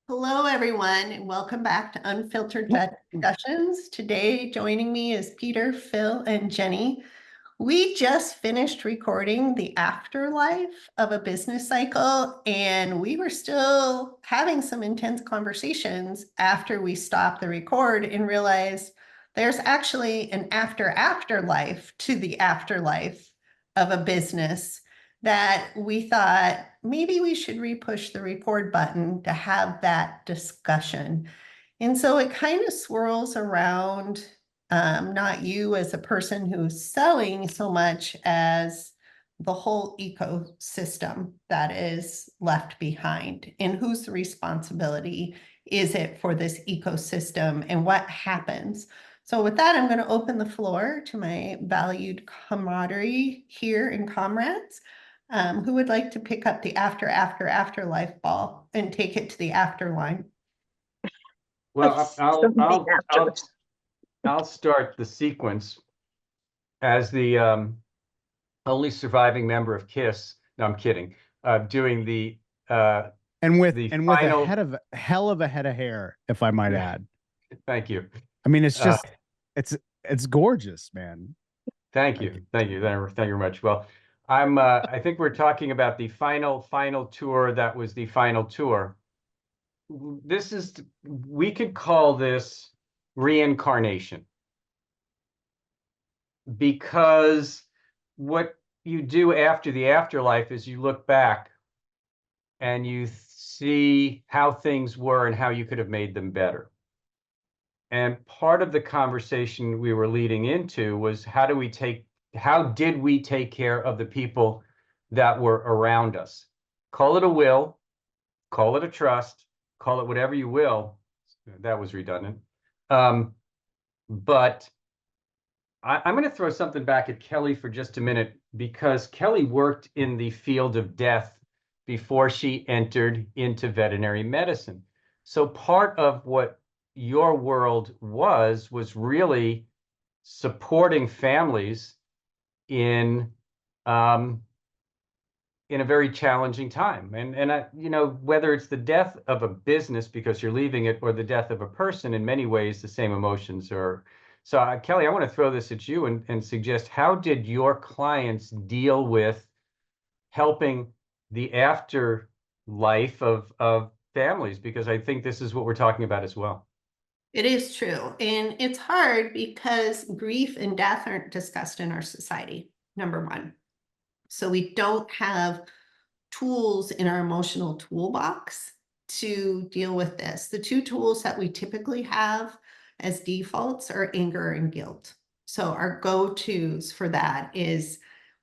Hello, everyone, and welcome back to Unfiltered Discussions. Today, joining me is Peter, Phil, and Jenny. We just finished recording the afterlife of a business cycle, and we were still having some intense conversations after we stopped the record and realized there's actually an after-afterlife to the afterlife of a business that we thought maybe we should re-push the record button to have that discussion. And so it kind of swirls around not you as a person who's selling so much as the whole ecosystem that is left behind, and whose responsibility is it for this ecosystem and what happens. So with that, I'm going to open the floor to my valued camaraderie here and comrades. Who would like to pick up the afterlife ball and take it to the afterline? Well, I'll start the sequence as the only surviving member of KISS. No, I'm kidding. Doing the and with final... a hell of a head of hair, if I might add. Thank you. I mean, it's just it's gorgeous, man. Thank you very much. Well, I think we're talking about the final tour that was the final tour. We could call this reincarnation, because what you do after the afterlife is you look back and you see how things were and how you could have made them better. And part of the conversation we were leading into was how did we take care of the people that were around us? Call it a will, call it a trust, call it whatever you will. That was redundant. But I'm going to throw something back at Kelly for just a minute, because Kelly worked in the field of death before she entered into veterinary medicine. So part of what your world was really supporting families in a very challenging time. And you know, whether it's the death of a business because you're leaving it, or the death of a person, in many ways the same emotions are. So Kelly, I want to throw this at you and suggest, how did your clients deal with helping the afterlife of families? Because I think this is what we're talking about as well. It is true. And it's hard because grief and death aren't discussed in our society, number one. So we don't have tools in our emotional toolbox to deal with this. The two tools that we typically have as defaults are anger and guilt. So our go-tos for that is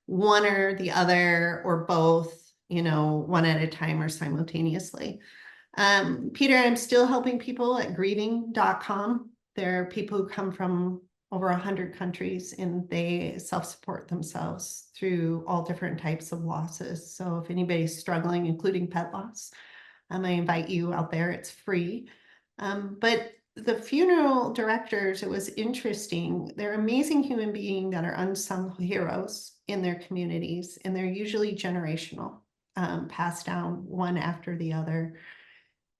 one or the other, or both, you know, one at a time or simultaneously. Peter, I'm still helping people at grieving.com. There are people who come from over 100 countries, and they self-support themselves through all different types of losses. So if anybody's struggling, including pet loss, I invite you out there. It's free. But the funeral directors, it was interesting. They're amazing human beings that are unsung heroes in their communities, and they're usually generational, passed down one after the other.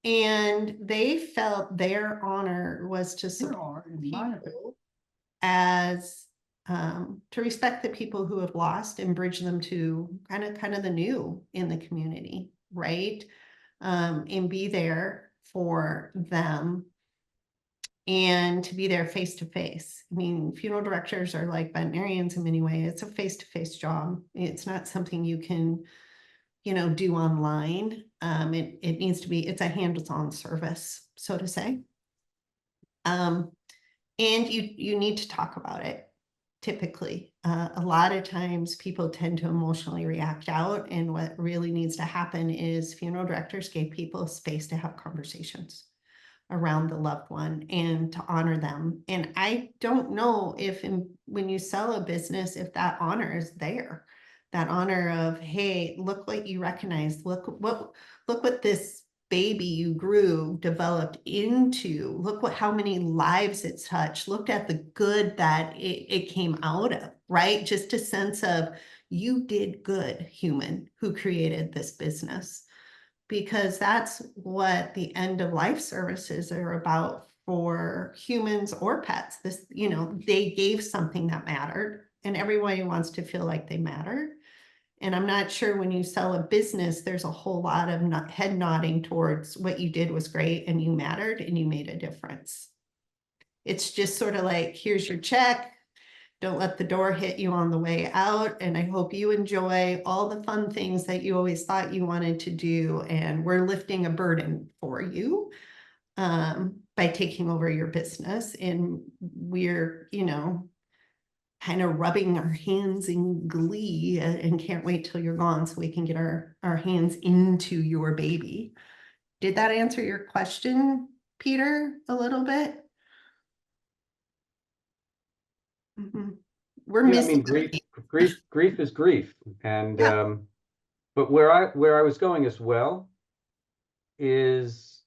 And they felt their honor was to support people as to respect the people who have lost and bridge them to kind of the new in the community, right? And be there for them, and to be there face to face. I mean, funeral directors are like veterinarians in many ways. It's a face-to-face job. It's not something you can, you know, do online. It needs to be, it's a hands-on service, so to say. And you need to talk about it. Typically, a lot of times people tend to emotionally react out, and what really needs to happen is funeral directors gave people space to have conversations around the loved one and to honor them. And I don't know if when you sell a business, if that honor is there, that honor of, hey, look what you recognize, look what this baby you grew developed into, look how many lives it's touched, look at the good that it came out of, right? Just a sense of, you did good, human who created this business. because that's what the end of life services are about for humans or pets. This, you know, they gave something that mattered, and everybody wants to feel like they matter. And I'm not sure when you sell a business, there's a whole lot of head nodding towards what you did was great and you mattered and you made a difference. It's just sort of like, here's your check. Don't let the door hit you on the way out. And I hope you enjoy all the fun things that you always thought you wanted to do. And we're lifting a burden for you by taking over your business. And we're, you know, kind of rubbing our hands in glee and can't wait till you're gone so we can get our hands into your baby. Did that answer your question, Peter, a little bit? We're Yeah, I mean, missing. grief is grief. And, Yeah. but where I was going as well is,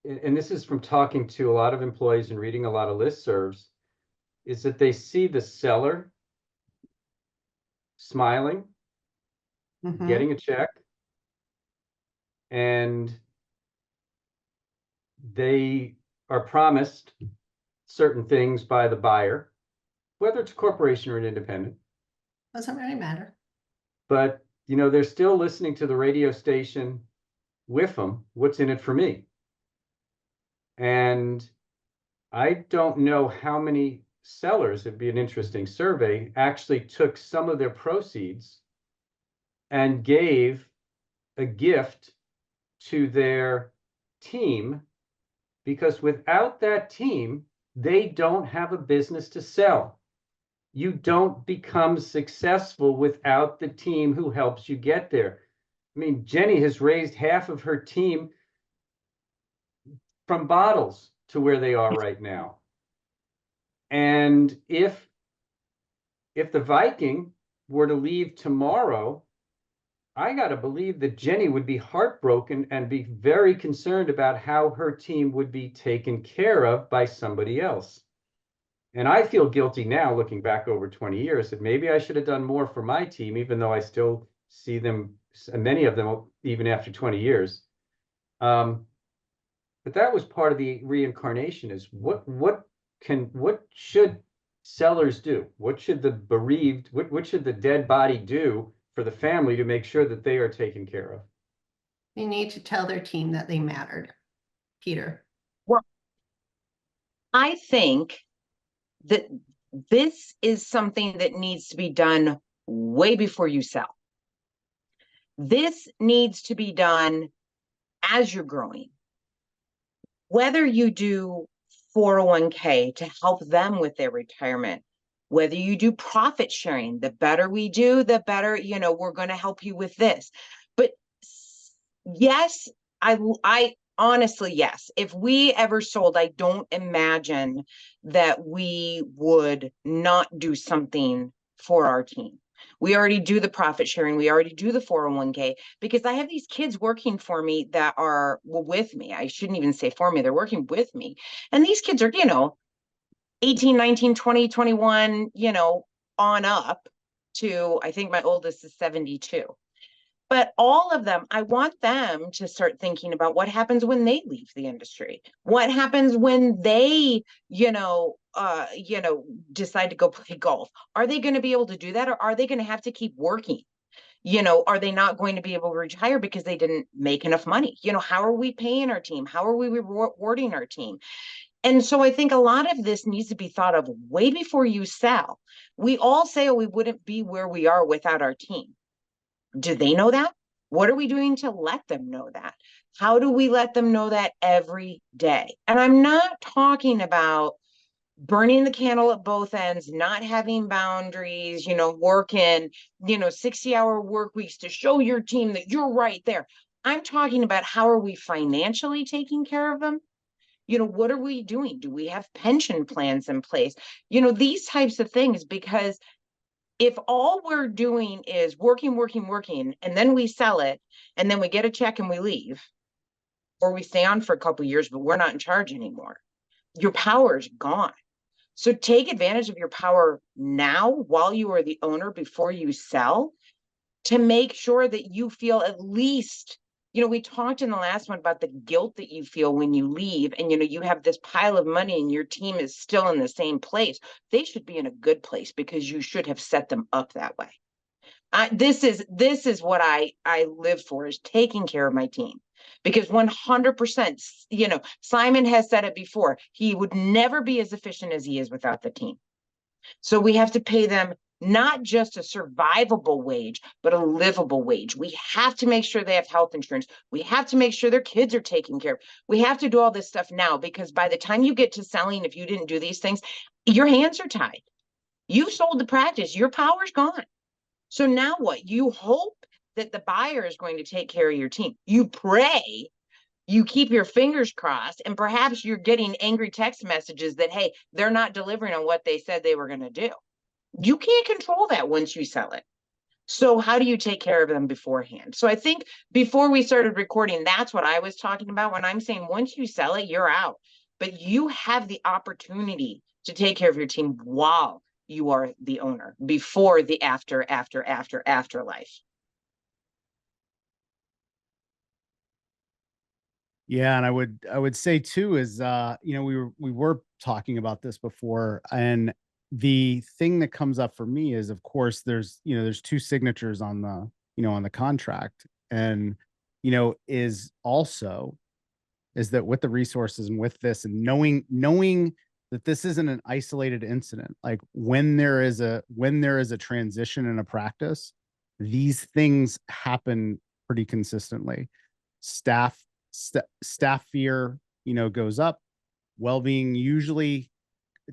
and this is from talking to a lot of employees and reading a lot of listservs, is that they see the seller smiling, getting a check, and they are promised certain things by the buyer, whether it's a corporation or an independent. Doesn't really matter. But, you know, they're still listening to the radio station with them, what's in it for me? And I don't know how many sellers, it'd be an interesting survey, actually took some of their proceeds and gave a gift to their team, because without that team, they don't have a business to sell. You don't become successful without the team who helps you get there. I mean, Jenny has raised half of her team from bottles to where they are right now. And if the Viking were to leave tomorrow, I got to believe that Jenny would be heartbroken and be very concerned about how her team would be taken care of by somebody else. And I feel guilty now, looking back over 20 years, that maybe I should have done more for my team, even though I still see them, many of them, even after 20 years. But that was part of the reincarnation, is what should sellers do? What should the bereaved, what should the dead body do for the family to make sure that they are taken care of? They need to tell their team that they mattered. Peter. Well, I think that this is something that needs to be done way before you sell. This needs to be done as you're growing. Whether you do 401k to help them with their retirement, whether you do profit sharing, the better we do, the better, you know, we're going to help you with this. But yes, I honestly, yes, if we ever sold, I don't imagine that we would not do something for our team. We already do the profit sharing. We already do the 401k, because I have these kids working for me that are with me. I shouldn't even say for me. They're working with me. And these kids are, you know, 18, 19, 20, 21, you know, on up to, I think my oldest is 72. But all of them, I want them to start thinking about what happens when they leave the industry. What happens when they, decide to go play golf? Are they going to be able to do that, or are they going to have to keep working? You know, are they not going to be able to retire because they didn't make enough money? You know, how are we paying our team? How are we rewarding our team? And so I think a lot of this needs to be thought of way before you sell. We all say, oh, we wouldn't be where we are without our team. Do they know that? What are we doing to let them know that? How do we let them know that every day? And I'm not talking about burning the candle at both ends, not having boundaries, you know, working, 60-hour work weeks to show your team that you're right there. I'm talking about, how are we financially taking care of them? You know, what are we doing? Do we have pension plans in place? You know, these types of things, because if all we're doing is working, and then we sell it, and then we get a check and we leave, or we stay on for a couple of years, but we're not in charge anymore, your power is gone. So take advantage of your power now while you are the owner, before you sell, to make sure that you feel at least we talked in the last one about the guilt that you feel when you leave and, you have this pile of money and your team is still in the same place. They should be in a good place because you should have set them up that way. This is what I live for, is taking care of my team, because 100%, Simon has said it before, he would never be as efficient as he is without the team. So we have to pay them not just a survivable wage, but a livable wage. We have to make sure they have health insurance. We have to make sure their kids are taken care of. We have to do all this stuff now, because by the time you get to selling, if you didn't do these things, your hands are tied. You sold the practice, your power's gone. So now what? You hope that the buyer is going to take care of your team. You pray, you keep your fingers crossed, and perhaps you're getting angry text messages that, hey, they're not delivering on what they said they were going to do. You can't control that once you sell it. So how do you take care of them beforehand? So I think before we started recording, that's what I was talking about when I'm saying once you sell it, you're out. But you have the opportunity to take care of your team while you are the owner, before the afterlife. Yeah, and I would say too is we were talking about this before, and the thing that comes up for me is, of course, there's two signatures on the contract, and is that with the resources and with this, and knowing that this isn't an isolated incident, like when there is a transition in a practice, these things happen pretty consistently. Staff fear, goes up. Well-being usually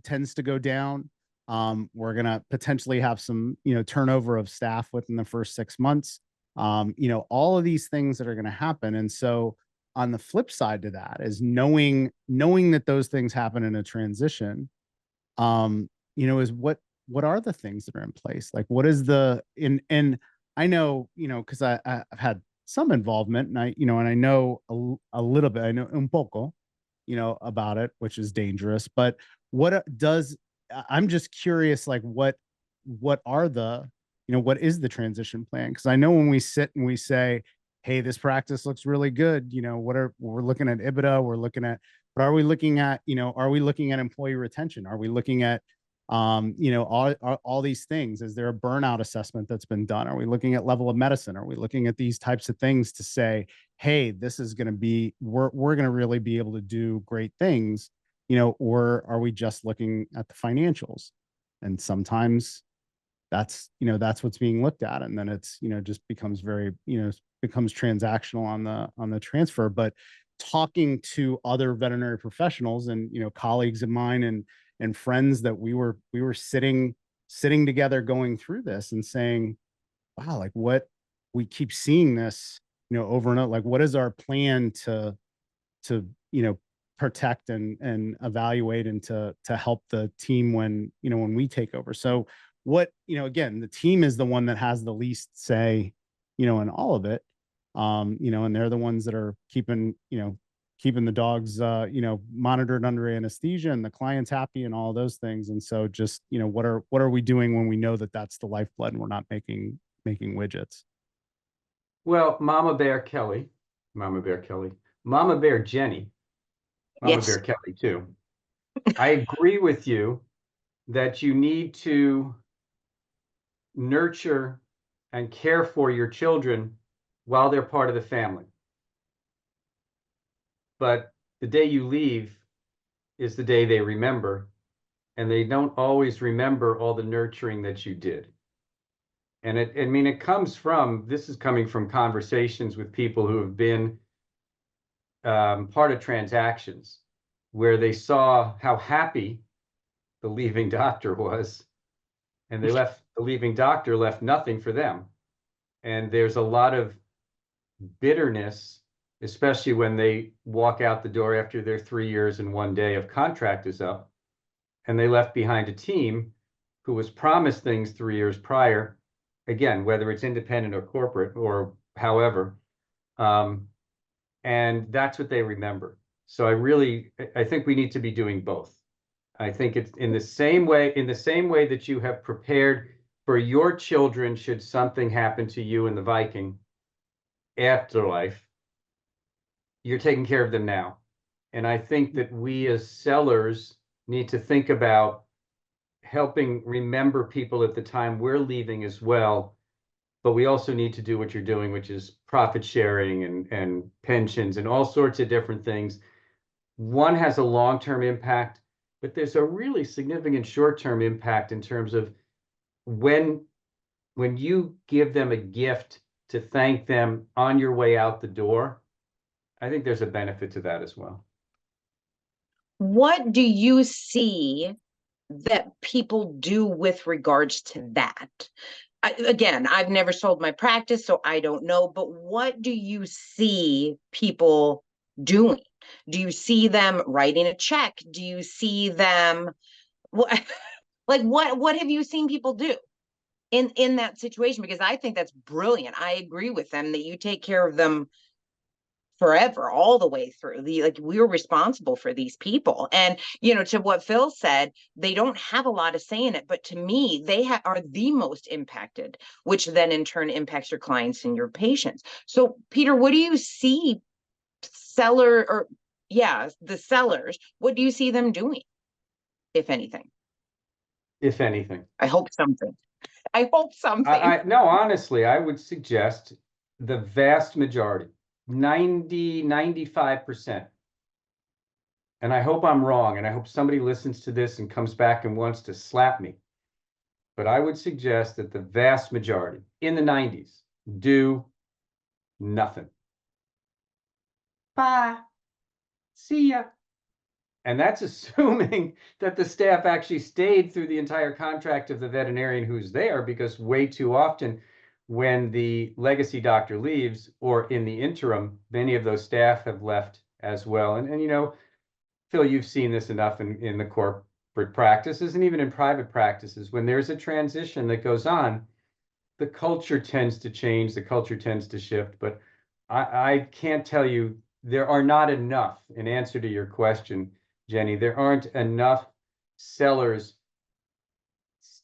tends to go down. We're going to potentially have some, turnover of staff within the first 6 months. All of these things that are going to happen. And so on the flip side to that is knowing that those things happen in a transition, is what are the things that are in place? Like, what is and I know, because I've had some involvement, and I know a little bit, I know un poco, about it, which is dangerous. But I'm just curious, like what are what is the transition plan? Because I know when we sit and we say, hey, this practice looks really good, we're looking at EBITDA, but are we looking at employee retention? Are we looking at all these things? Is there a burnout assessment that's been done? Are we looking at level of medicine? Are we looking at these types of things to say, hey, this is going to be, we're going to really be able to do great things, or are we just looking at the financials? And sometimes that's what's being looked at. And then it's, just becomes becomes transactional on the transfer. But talking to other veterinary professionals and, colleagues of mine and friends that we were sitting together going through this and saying, wow, like what we keep seeing this, over and over, like what is our plan to protect and evaluate and to help the team when we take over. So what, again, the team is the one that has the least say, in all of it. And they're the ones that are keeping the dogs, monitored under anesthesia, and the client's happy and all those things. And so just, what are we doing when we know that that's the lifeblood and we're not making widgets? Well, Mama Bear Jenny, Mama Yes. Bear Kelly too. I agree with you that you need to nurture and care for your children while they're part of the family. But the day you leave is the day they remember, and they don't always remember all the nurturing that you did. And this is coming from conversations with people who have been part of transactions where they saw how happy the leaving doctor was, and the leaving doctor left nothing for them. And there's a lot of bitterness, especially when they walk out the door after their 3 years and 1 day of contract is up, and they left behind a team who was promised things 3 years prior, again, whether it's independent or corporate or however, and that's what they remember. So I think we need to be doing both. I think it's in the same way that you have prepared for your children should something happen to you in the Viking afterlife. you're taking care of them now. And I think that we as sellers need to think about helping remember people at the time we're leaving as well. But we also need to do what you're doing, which is profit sharing and pensions and all sorts of different things. One has a long-term impact, but there's a really significant short-term impact in terms of when you give them a gift to thank them on your way out the door. I think there's a benefit to that as well. What do you see that people do with regards to that? Again, I've never sold my practice, so I don't know, but what do you see people doing? Do you see them writing a check? Do you see them, like what have you seen people do in that situation? Because I think that's brilliant. I agree with them that you take care of them forever, all the way through. Like, we're responsible for these people. And to what Phil said, they don't have a lot of say in it, but to me, they are the most impacted, which then in turn impacts your clients and your patients. So Peter, what do you see the sellers, what do you see them doing, if anything? If anything. I hope something. No, honestly, I would suggest the vast majority, 95%. And I hope I'm wrong, and I hope somebody listens to this and comes back and wants to slap me. But I would suggest that the vast majority in the 90s do nothing. Bye. See ya. And that's assuming that the staff actually stayed through the entire contract of the veterinarian who's there, because way too often when the legacy doctor leaves, or in the interim, many of those staff have left as well. And Phil, you've seen this enough in the corporate practices and even in private practices. When there's a transition that goes on, the culture tends to change, the culture tends to shift. But I can't tell you, there are not enough, in answer to your question, Jenny, there aren't enough sellers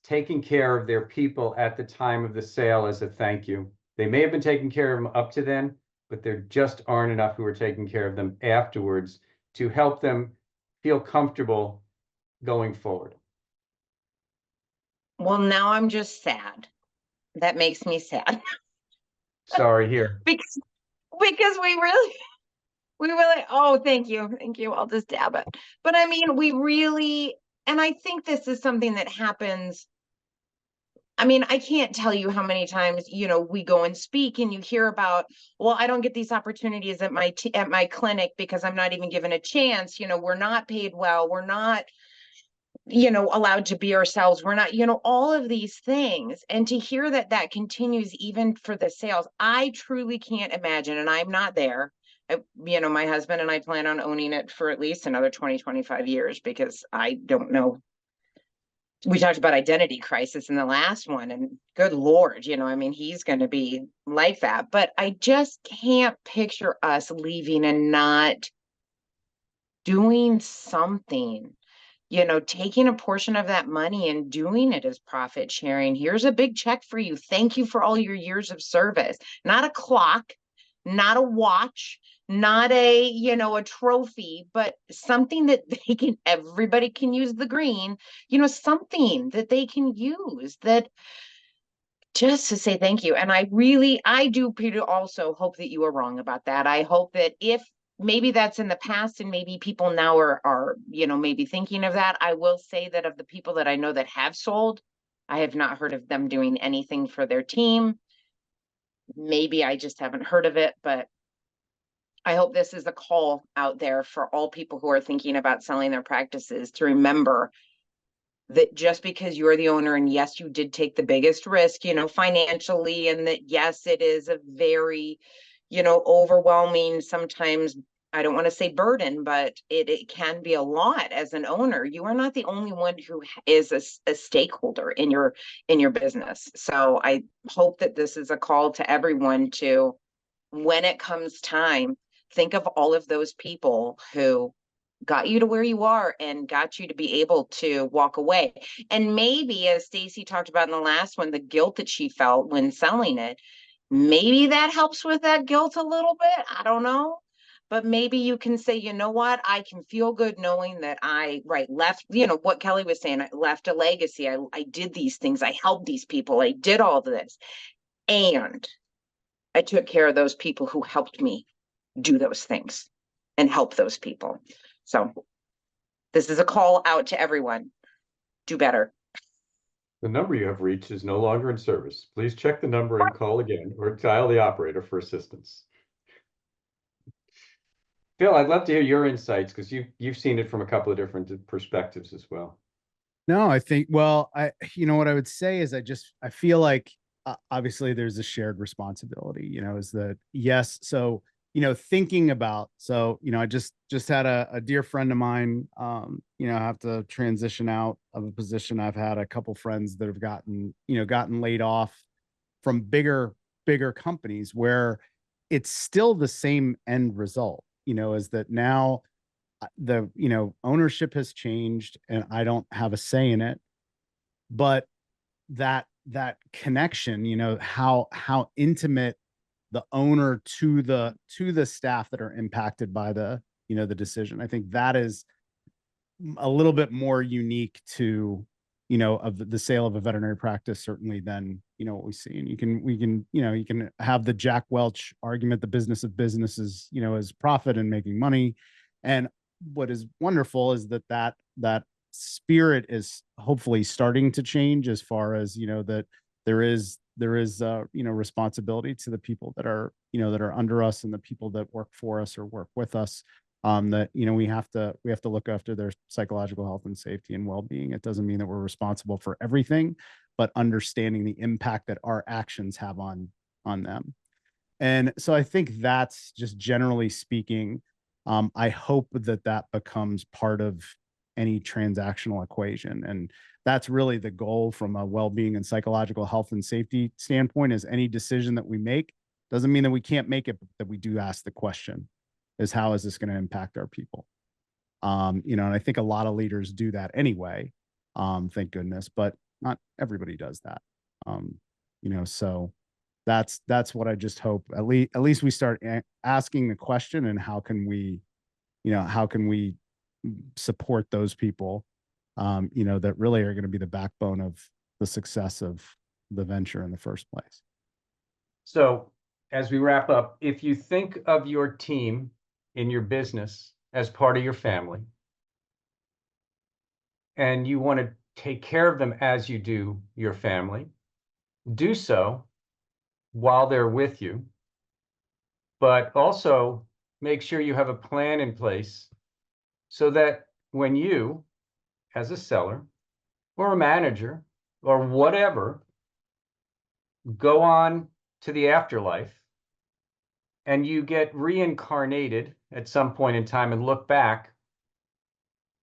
taking care of their people at the time of the sale as a thank you. They may have been taking care of them up to then, but there just aren't enough who are taking care of them afterwards to help them feel comfortable going forward. Well, now I'm just sad. That makes me sad. Sorry, here. because we really, oh, thank you. I'll just dab it. But I mean, we really, and I think this is something that happens. I mean, I can't tell you how many times, we go and speak and you hear about, well, I don't get these opportunities at my clinic because I'm not even given a chance. We're not paid well. We're not, allowed to be ourselves. We're not, all of these things. And to hear that continues even for the sales, I truly can't imagine. And I'm not there. My husband and I plan on owning it for at least another 20, 25 years, because I don't know. We talked about identity crisis in the last one, and good Lord, I mean, he's going to be like that. But I just can't picture us leaving and not doing something, taking a portion of that money and doing it as profit sharing. Here's a big check for you. Thank you for all your years of service. Not a clock, not a watch, not a trophy, but something that everybody can use the green, something that they can use, that just to say thank you. And I do, Peter, also hope that you are wrong about that. I hope that if maybe that's in the past and maybe people now are maybe thinking of that. I will say that of the people that I know that have sold, I have not heard of them doing anything for their team. Maybe I just haven't heard of it, but I hope this is a call out there for all people who are thinking about selling their practices to remember that just because you're the owner, and yes, you did take the biggest risk, financially, and that yes, it is a very, overwhelming, sometimes, I don't want to say burden, but it can be a lot as an owner. You are not the only one who is a stakeholder in your business. So I hope that this is a call to everyone to, when it comes time, think of all of those people who got you to where you are and got you to be able to walk away. And maybe, as Stacy talked about in the last one, the guilt that she felt when selling it, maybe that helps with that guilt a little bit. I don't know. but maybe you can say, you know what, I can feel good knowing that I left, what Kelly was saying, I left a legacy. I did these things. I helped these people. I did all of this. And I took care of those people who helped me do those things and help those people. So this is a call out to everyone. Do better. The number you have reached is no longer in service. Please check the number and call again or dial the operator for assistance. Phil, I'd love to hear your insights because you've seen it from a couple of different perspectives as well. No, I think, well, what I would say is I feel like obviously there's a shared responsibility, is that, yes. So, thinking about, I just had a dear friend of mine, have to transition out of a position. I've had a couple friends that have gotten laid off from bigger companies where it's still the same end result, is that now the ownership has changed and I don't have a say in it, but that connection, how intimate the owner to the staff that are impacted by the the decision, I think that is a little bit more unique to of the sale of a veterinary practice certainly than what we see. And you can have the Jack Welch argument, the business of businesses is profit and making money. And what is wonderful is that spirit is hopefully starting to change, as far as that there is responsibility to the people that are that are under us and the people that work for us or work with us, that we have to look after their psychological health and safety and well-being. It doesn't mean that we're responsible for everything, but understanding the impact that our actions have on them. And so I think that's just generally speaking, I hope that becomes part of any transactional equation. And that's really the goal from a well-being and psychological health and safety standpoint. Is any decision that we make doesn't mean that we can't make it, but that we do ask the question, is how is this going to impact our people? And I think a lot of leaders do that anyway, thank goodness, but not everybody does that. So that's what I just hope at least we start asking the question, and how can we support those people, that really are going to be the backbone of the success of the venture in the first place. So as we wrap up, if you think of your team in your business as part of your family, and you want to take care of them as you do your family, do so while they're with you, but also make sure you have a plan in place so that when you, as a seller or a manager or whatever, go on to the afterlife and you get reincarnated at some point in time and look back,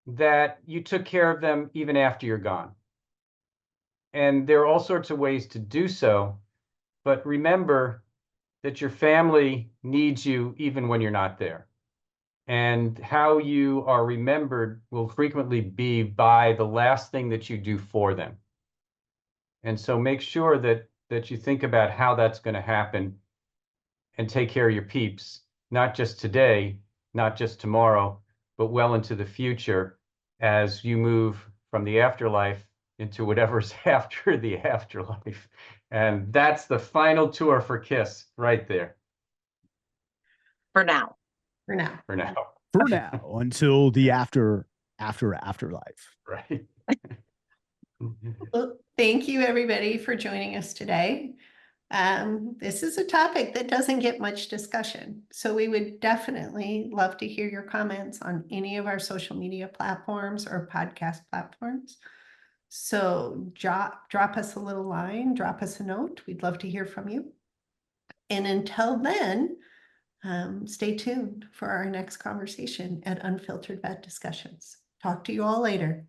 that you took care of them even after you're gone. And there are all sorts of ways to do so, but remember that your family needs you even when you're not there. And how you are remembered will frequently be by the last thing that you do for them. And so make sure that you think about how that's going to happen and take care of your peeps, not just today, not just tomorrow, but well into the future as you move from the afterlife into whatever's after the afterlife. And that's the final tour for KISS right there. For now. For now. For now. For now, until the afterlife. Right. Well, thank you, everybody, for joining us today. This is a topic that doesn't get much discussion, so we would definitely love to hear your comments on any of our social media platforms or podcast platforms. So drop us a little line, drop us a note. We'd love to hear from you. And until then, stay tuned for our next conversation at Unfiltered Vet Discussions. Talk to you all later.